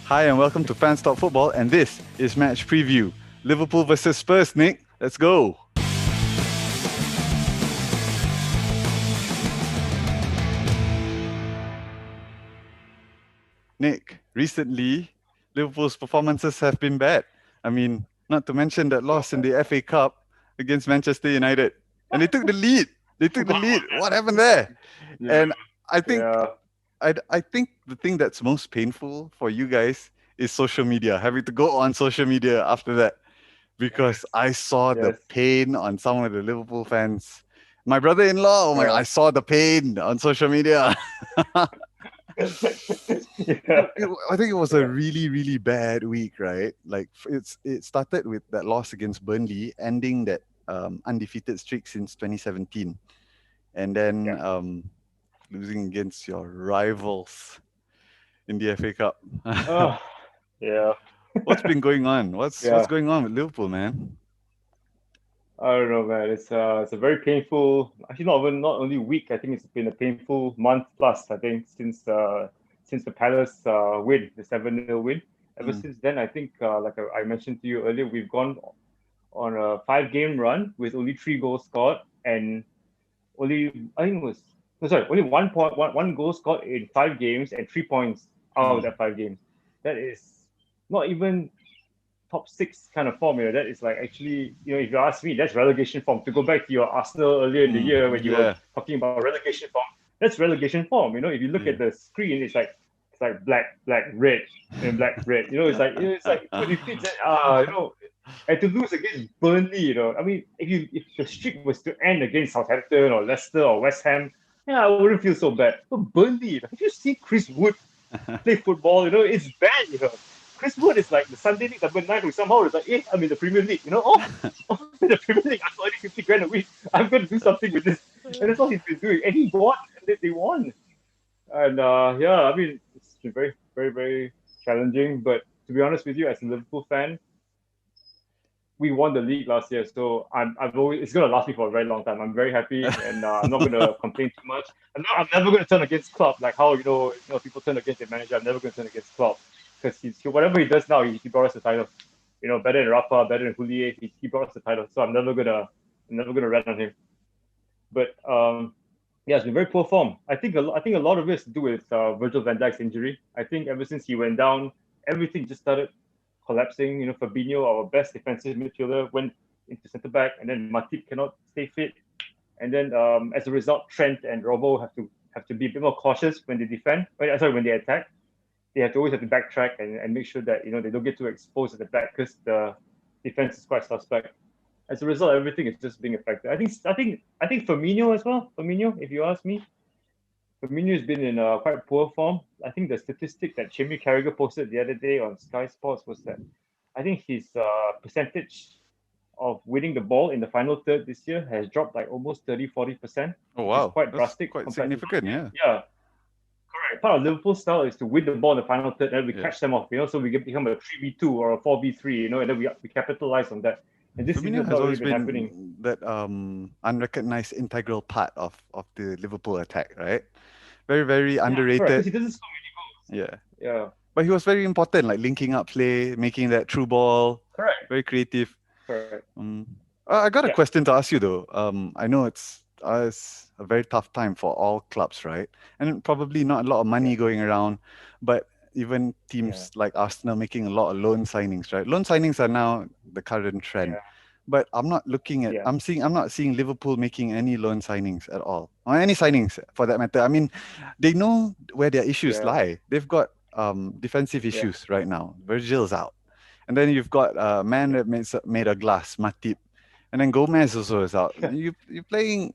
Hi and welcome to Fans Talk Football, and this is match preview. Liverpool versus Spurs, Nick. Let's go. Nick, recently Liverpool's performances have been bad. I mean, not to mention that loss in the FA Cup against Manchester United, and they took the lead. They took the lead. What happened there? Yeah, And I think yeah, I think the thing that's most painful for you guys is social media. Having to go on social media after that, because I saw the yes, pain on some of the Liverpool fans. My brother-in-law, oh my, yeah, I saw the pain on social media. yeah, I think it was a yeah, really, really bad week, right? Like it started with that loss against Burnley, ending that undefeated streak since 2017, and then yeah. losing against your rivals in the FA Cup. Oh, yeah, What's been going on? What's yeah. going on with Liverpool, man? I don't know, man. It's a very painful. Actually, not only week. I think it's been a painful month plus. I think since the Palace win, the 7-0 win. Ever Mm. since then, I think like I mentioned to you earlier, we've gone on a 5 game run with only 3 goals scored and only I think it was no, sorry, only one goal scored in 5 games and 3 points out of that Mm. 5 games. That is not even top six kind of form. That is like actually, if you ask me, that's relegation form. To go back to your Arsenal earlier in the year when you were Yeah. talking about relegation form, that's relegation form. If you look Yeah. at the screen, it's like black, black, red, and black, red. It's like when it fits that and to lose against Burnley, I mean, if the streak was to end against Southampton or Leicester or West Ham, yeah, I wouldn't feel so bad. But Burnley, if you see Chris Wood play football, it's bad. Chris Wood is like the Sunday League number 9 who somehow is like, hey, I'm in the Premier League. I'm in the Premier League. I'm earning 50 grand a week. I'm going to do something with this. And that's all he's been doing. And he won. And they won. And yeah, I mean, it's been very, very, very challenging. But to be honest with you, as a Liverpool fan, we won the league last year, so I've always it's gonna last me for a very long time. I'm very happy, and I'm not gonna complain too much. I'm never gonna turn against Klopp, like how people turn against their manager. I'm never gonna turn against Klopp because whatever he does now, he brought us the title. Better than Rafa, better than Houllier, he brought us the title. So I'm never gonna rant on him. But yeah, it's been very poor form. I think a lot of it has to do with Virgil van Dijk's injury. I think ever since he went down, everything just started collapsing. Fabinho, our best defensive midfielder, went into centre back, and then Matip cannot stay fit. And then as a result, Trent and Robo have to be a bit more cautious when they defend. Sorry, when they attack. They always have to backtrack and make sure that they don't get too exposed at the back because the defense is quite suspect. As a result, everything is just being affected. I think Firmino as well. Firmino, if you ask me, Firmino has been in quite poor form. I think the statistic that Jamie Carragher posted the other day on Sky Sports was that I think his percentage of winning the ball in the final third this year has dropped like almost 30-40%, Oh which is wow, quite that's drastic quite compared to last significant. year. Yeah. Yeah, correct. Part of Liverpool's style is to win the ball in the final third, and we Yeah. catch them off, so we can become a 3v2 or a 4v3, and then we capitalize on that. And this season Firmino has has not really always been happening. been that unrecognized integral part of the Liverpool attack, right? Very, very Yeah, correct. underrated. Because he doesn't score many Yeah. goals. Yeah, But he was very important, like linking up play, making that through ball, correct, very creative. correct. Um, I got a Yeah, question to ask you though. I know it's a very tough time for all clubs, right? And probably not a lot of yeah, money going around, but even yeah, teams like Arsenal making a lot of loan signings, right? Loan signings are now the current trend. yeah, But yeah, I'm not seeing Liverpool making any loan signings at all. Or any signings for that matter. I mean, they know where their issues yeah, lie. They've got defensive yeah, issues right now. Virgil's out. And then you've got a man yeah, that made a glass, Matip. And then Gomez also is out. You're playing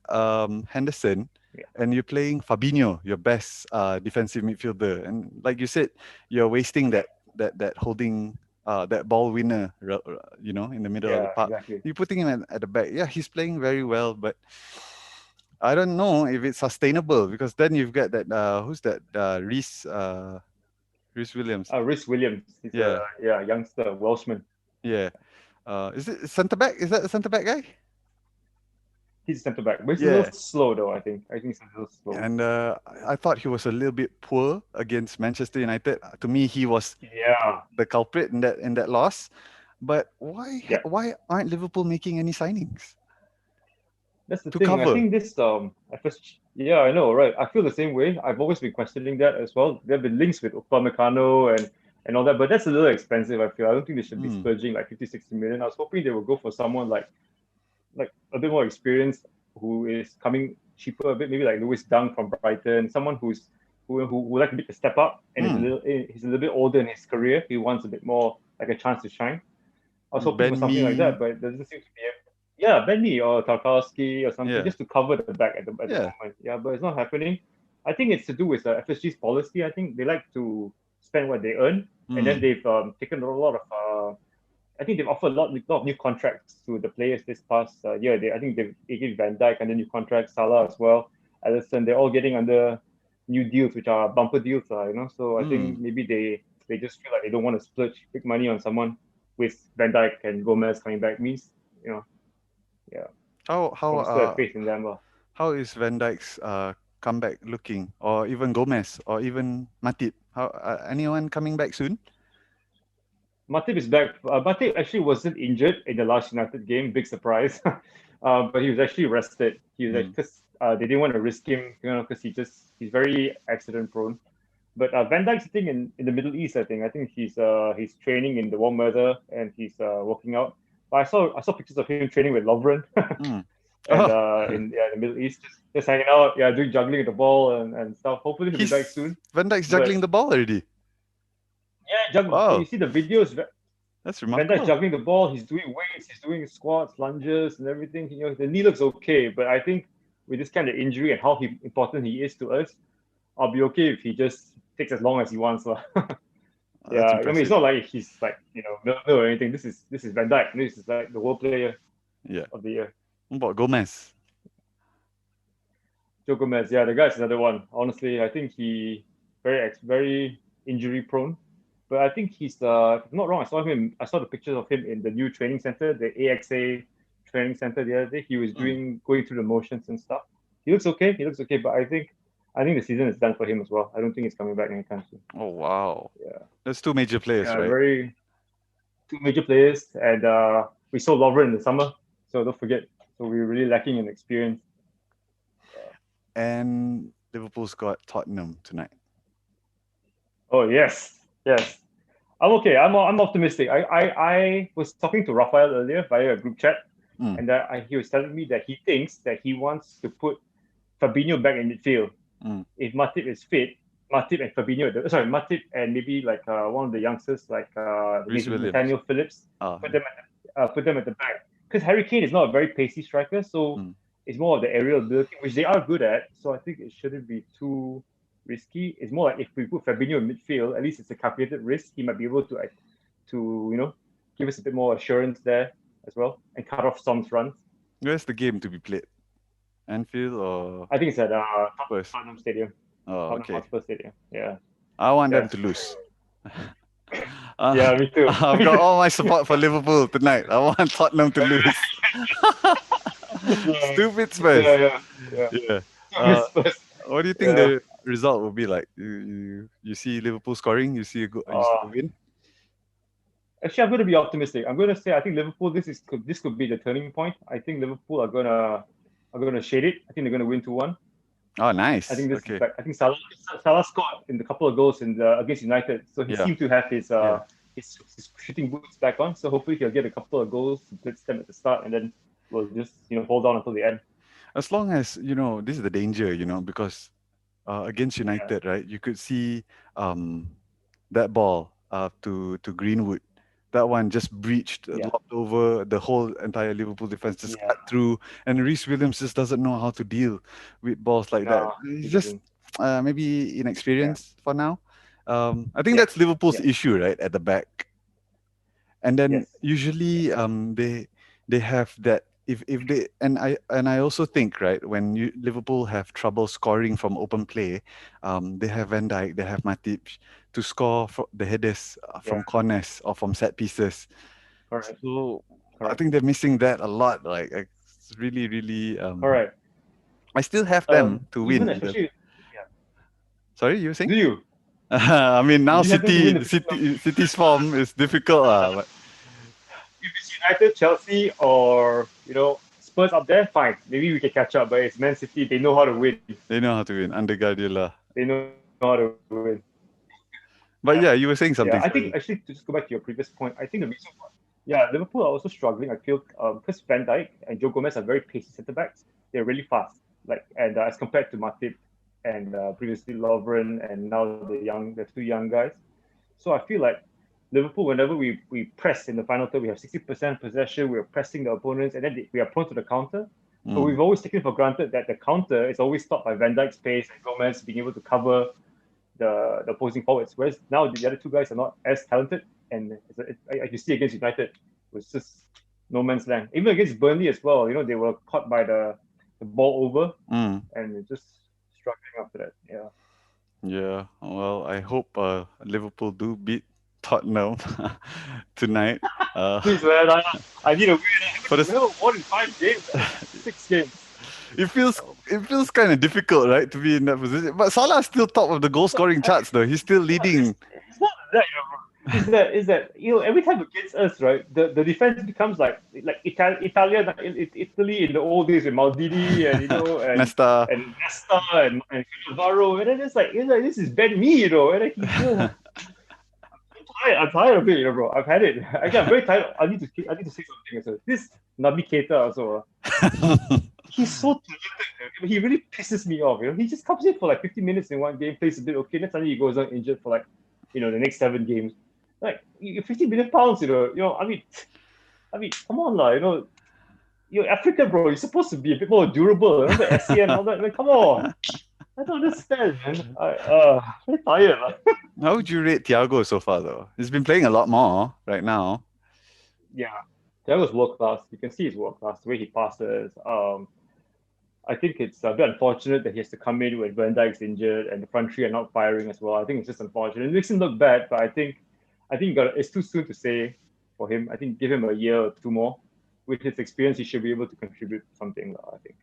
Henderson yeah, and you're playing Fabinho, your best defensive midfielder. And like you said, you're wasting yeah, that holding that ball winner, in the middle of the yeah, park. exactly. You're putting him at the back. Yeah, he's playing very well, but I don't know if it's sustainable because then you've got that who's that Reese Williams. Rhys Williams, he's a Yeah, youngster, Welshman. yeah. Is it centre back? Is that a centre back guy? He's centre back, but he's a little Yeah. slow though. I think he's a little slow. And I thought he was a little bit poor against Manchester United. To me, he was Yeah, the culprit in that loss. But yeah. why aren't Liverpool making any signings That's the to thing. I cover? think this yeah, I know, right? I feel the same way. I've always been questioning that as well. There have been links with Upamecano and all that, but that's a little expensive. I feel. I don't think they should be Hmm. splurging like 50, 60 million. I was hoping they would go for someone like a bit more experienced who is coming cheaper a bit, maybe like Lewis Dunk from Brighton, someone who would like a bit to step up and Hmm. he's a little bit older in his career. He wants a bit more like a chance to shine. I was hoping for Ben something like Me. that, but it doesn't seem to be. Yeah, Benny or Tarkowski or something Yeah. just to cover the back at the Yeah. moment. Yeah, but it's not happening. I think it's to do with FSG's policy. I think they like to spend what they earn, and then Hmm. they've taken a lot of. I think they've offered a lot of new contracts to the players this past year. I think they gave Van Dijk under new contracts, Salah as well, Alisson. They're all getting under new deals, which are bumper deals, So I Hmm. think maybe they just feel like they don't want to splurge big money on someone with Van Dijk and Gomez coming back. Means you know, yeah, How how probably still have uh faith in them. how is Van Dijk's comeback looking, or even Gomez, or even Matip? How anyone coming back soon? Matip is back. Matip actually wasn't injured in the last United game. Big surprise. But he was actually rested. He was Hmm. because they didn't want to risk him, because he's very accident prone. But Van Dijk's sitting in the Middle East. I think he's training in the warm weather and he's working out. But I saw pictures of him training with Lovren Hmm. and Oh, in the Middle East, just hanging out, yeah, doing juggling with the ball and stuff. Hopefully he'll be back he's soon. Van Dijk's juggling But the ball already. yeah, you Wow, see the videos. that's Van Dijk's remarkable. juggling the ball. He's doing weights. He's doing squats, lunges, and everything. The knee looks okay, but I think with this kind of injury and how important he is to us, I'll be okay if he just takes as long as he wants. Yeah, That's I mean, it's impressive. not like he's like Milner or anything. This is Van Dijk. This is like the world player Yeah. of the year. What about Gomez? Joe Gomez, yeah, the guy's another one. Honestly, I think he very injury prone, but I think he's if I'm not wrong. I saw the pictures of him in the new training center, the AXA training center the other day. He was Hmm. going through the motions and stuff. He looks okay. He looks okay, but I think the season is done for him as well. I don't think he's coming back anytime soon. Oh wow, Yeah, that's two major players, yeah, right? very two major players, and we saw Lovren in the summer, so don't forget. So we're really lacking in experience. And Liverpool's got Tottenham tonight. Oh yes, yes. I'm okay. I'm optimistic. I was talking to Rafael earlier via a group chat, Hmm. and he was telling me that he thinks that he wants to put Fabinho back in midfield. Hmm. If Matip is fit, Matip and Fabinho, sorry, Matip and maybe like one of the youngsters like Reece Williams. Nathaniel Phillips, Ah, put yeah. them at the back. Because Harry Kane is not a very pacey striker, so Hmm. it's more of the aerial ability, which they are good at. So I think it shouldn't be too risky. It's more like if we put Fabinho in midfield, at least it's a calculated risk. He might be able to give us a bit more assurance there as well and cut off Son's runs. Where's the game to be played? Anfield or I think it's at Spurs? Tottenham Stadium, Oh, Tottenham okay. Hotspur Stadium. Yeah, I want them yeah, to lose. yeah. Me too. I've got all my support for Liverpool tonight. I want Tottenham to lose. Stupid Yeah, Spurs. yeah, yeah. Yeah. Miss Uh, Spurs. what do you think Yeah. the result will be like? You see Liverpool scoring. You see a Uh, win. Actually, I'm going to be optimistic. I'm going to say I think Liverpool. This could be the turning point. I think Liverpool are gonna shade it. I think they're going to win 2-1. Oh, I nice. think this is Okay. like I think Salah scored in the couple of goals against United, so he Yeah. seemed to have Yeah. his shooting boots back on. So hopefully he'll get a couple of goals to blitz them at the start, and then we'll just hold on until the end. As long as this is the danger. Because against Yeah, United, right? You could see that ball to Greenwood. That one just breached, yeah, lopped over the whole entire Liverpool defense, just yeah. cut through. And Reece Williams just doesn't know how to deal with balls like that. No, he He's just doesn't. maybe Yeah, inexperienced for now. I think yeah, that's Liverpool's yeah. issue, right, at the back. And then Yes, usually yes, they have that if they and I also think, right, when Liverpool have trouble scoring from open play, they have Van Dijk, they have Matip to score the headers yeah. from corners or from set pieces. Correct, So I correct. think they're missing that a lot. Like, It's really, really. All right. I still have them to Even win. especially, yeah. Sorry, you were saying? Do you? I mean, now Do you have them to win the City's form is difficult. But if it's United, Chelsea, or Spurs up there, fine. Maybe we can catch up. But it's Man City. They know how to win. they know how to win under Guardiola. They know how to win. But yeah, you were saying Yeah, I something. think Sorry. actually to just go back to your previous point, I think the reason why, yeah, Liverpool are also struggling. I feel because Van Dijk and Joe Gomez are very pacey centre backs. They're really fast, like and as compared to Matip and previously Lovren and now the two young guys. So I feel like Liverpool, whenever we press in the final third, we have 60% possession. We're pressing the opponents, and then we are prone to the counter. But we've always taken for granted that the counter is always stopped by Van Dijk's pace and Gomez being able to cover the opposing forwards. Whereas now the other two guys are not as talented, and you see against United, it was just no man's land. Even against Burnley as well, they were caught by the ball over and just struggling after that. Yeah. Yeah. Well, I hope Liverpool do beat Tottenham tonight. Please, man, I need a win. For We the haven't won in 5 games, 6 games. it feels kind of difficult, right, to be in that position. But Salah's still top of the goal scoring charts, though. He's still leading. It's not that, bro. Is that every time against us, right? The defense becomes like Italy in the old days with Maldini and Nesta. and Nesta and Cannavaro, and then it's like this is Ben Me, and I can I'm tired of it, bro. I've had it. Again, I'm very tired. I need to say something as well. This Naby Keita also. He's so talented. He really pisses me off. He just comes in for like 50 minutes in one game, plays a bit okay, then suddenly he goes on injured for like the next 7 games. Like 50 million pounds, I mean, come on, lah, you're African, bro. You're supposed to be a bit more durable. Remember SCM and all that? Like, come on. I don't understand, man. I'm very tired, lah. How would you rate Thiago so far, though? He's been playing a lot more right now. Yeah, Thiago's world class. You can see he's world class. The way he passes. I think it's a bit unfortunate that he has to come in when Van Dijk's injured and the front three are not firing as well. I think it's just unfortunate. It makes him look bad, but I think it's too soon to say for him. I think give him a year or two more. With his experience, he should be able to contribute something, I think.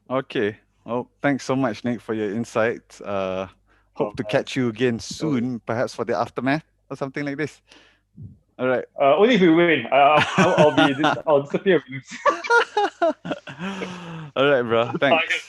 Okay. Well, thanks so much, Nick, for your insights. Hope to catch you again soon, perhaps for the aftermath or something like this. All right. Only if we win. I'll disappear. All right, bro. Thanks.